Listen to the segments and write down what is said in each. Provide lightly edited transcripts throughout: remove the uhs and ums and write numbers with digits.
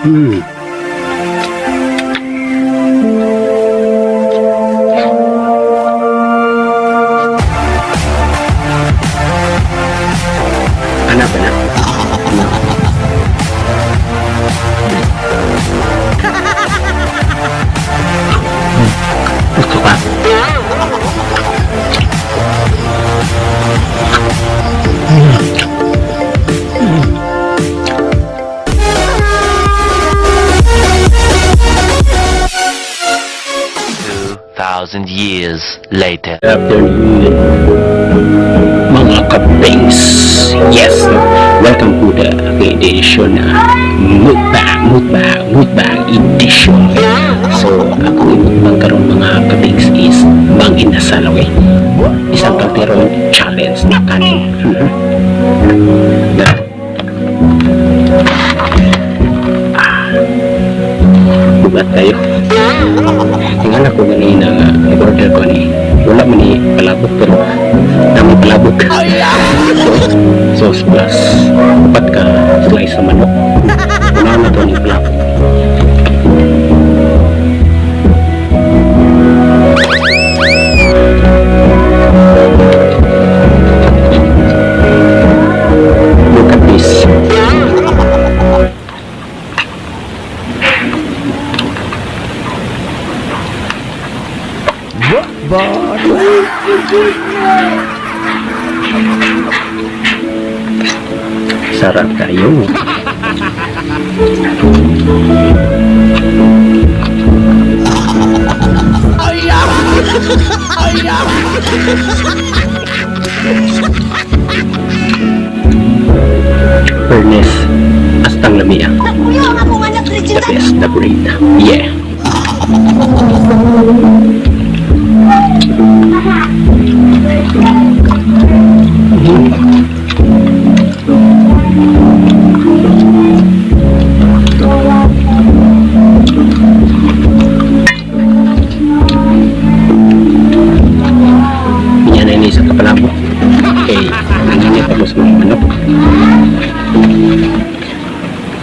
Anak ba na? Gusto ka? Thousand years later. Afternoon, mga kapings. Yes, welcome to the edition na mukbang edition. So, ako yung karon mga kapings is bang inasal, okay? Isang kalteron challenge na kanin. Bugat tayo. Tingnan ako ganina nga order ko ni wala man ni palabok pero namin palabok sauce plus 4 ka slice ng manok unahan na to ni palabok. Look at this. Sarap kayo. Furnace astang lamia. The best, the breed. Yeah. Yan na ini sa kapalabo. Okay, nanginip ako sa mga manok.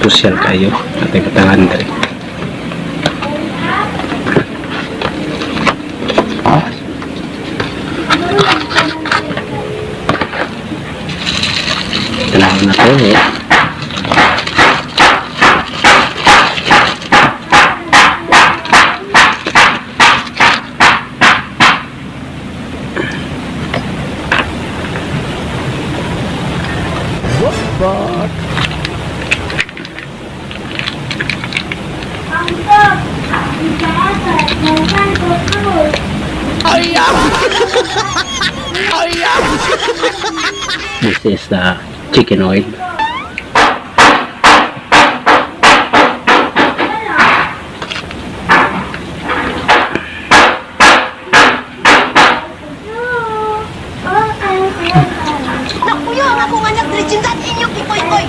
Pusyal kayo at ay katangan dali. Kailangan na to eh. This is the chicken oil. Nakuya, ako nga nagresindan inyong kipoy-poy.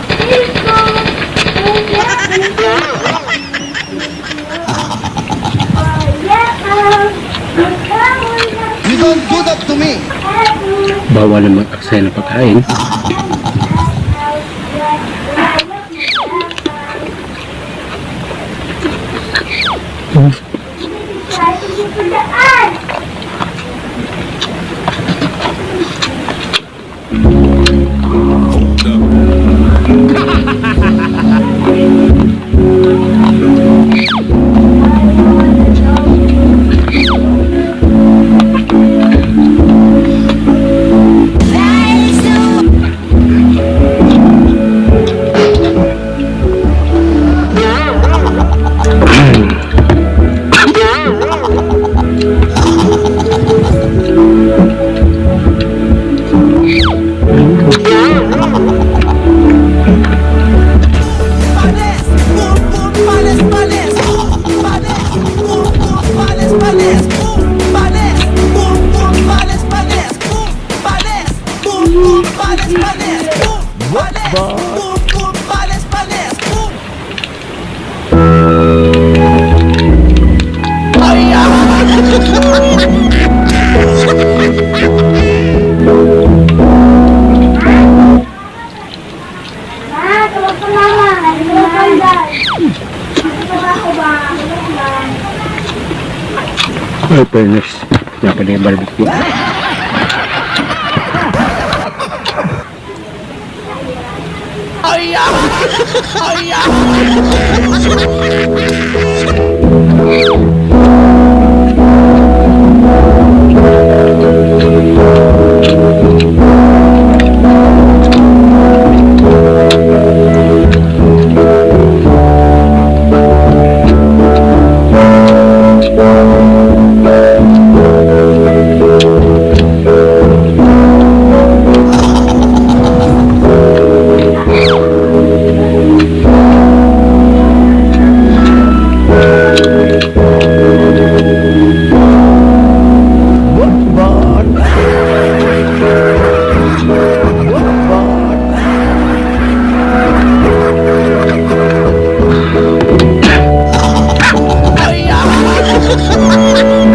You don't do that to me. Bawal na mag-aksaya na pagkain. Ay, fairness. Yan pa na yung barbecue.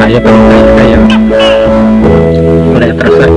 Kaya pa rin tayo, kaya. Wala atrasan.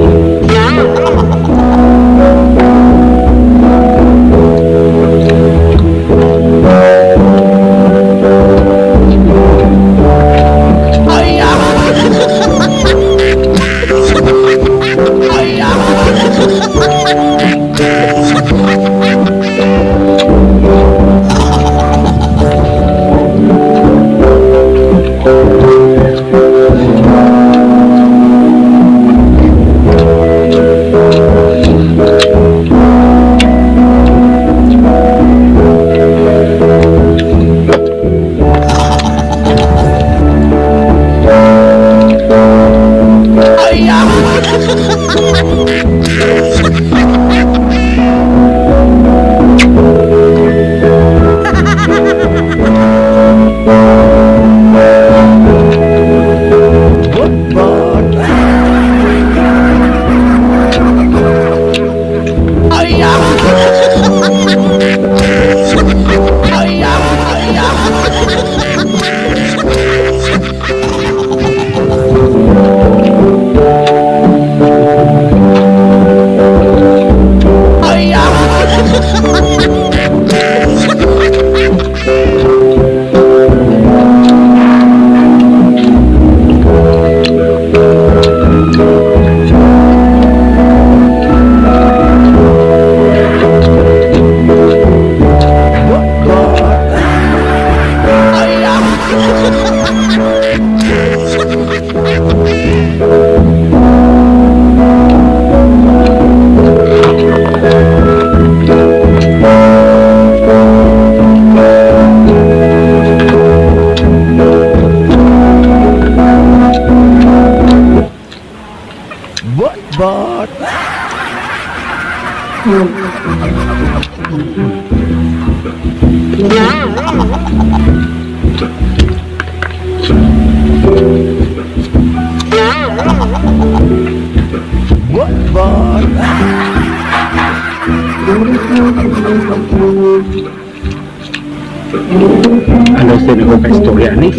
Ano sa nagkaka-istorya ni?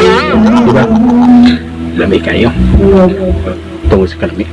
Diba? Lami kayo. Tungo sa kalami.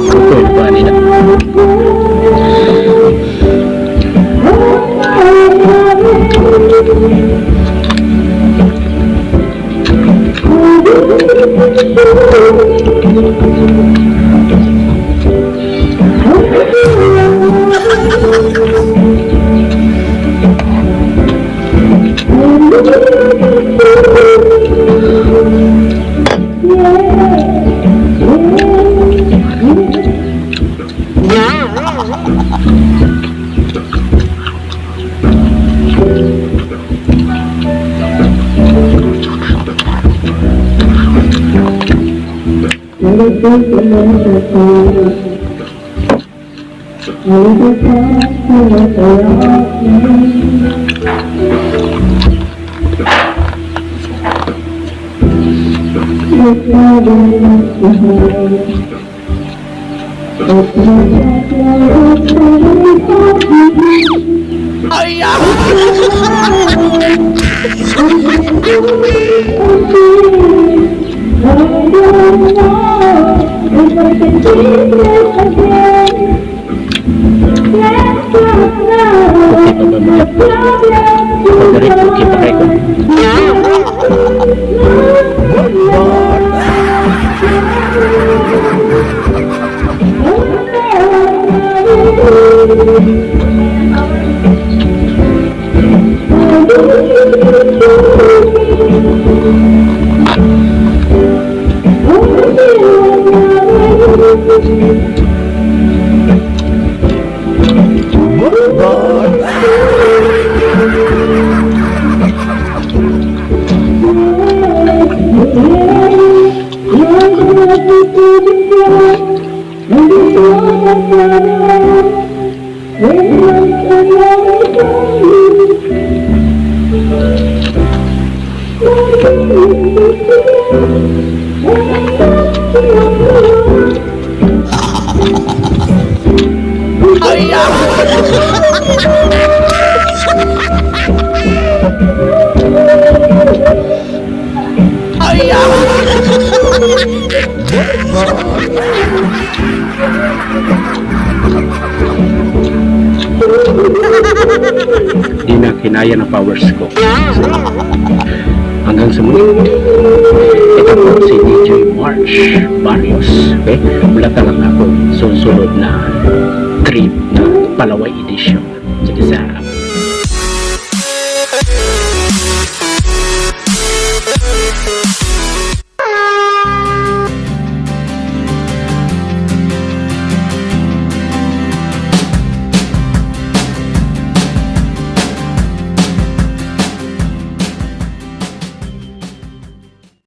Betul pa nila. Okay pa kayo? Di na kinaya ng powers ko. Hanggang sa muli. Ito po si DJ March Barrios. Okay? Wala talaga ako susunod na trip na Palaway Edition. Sige sa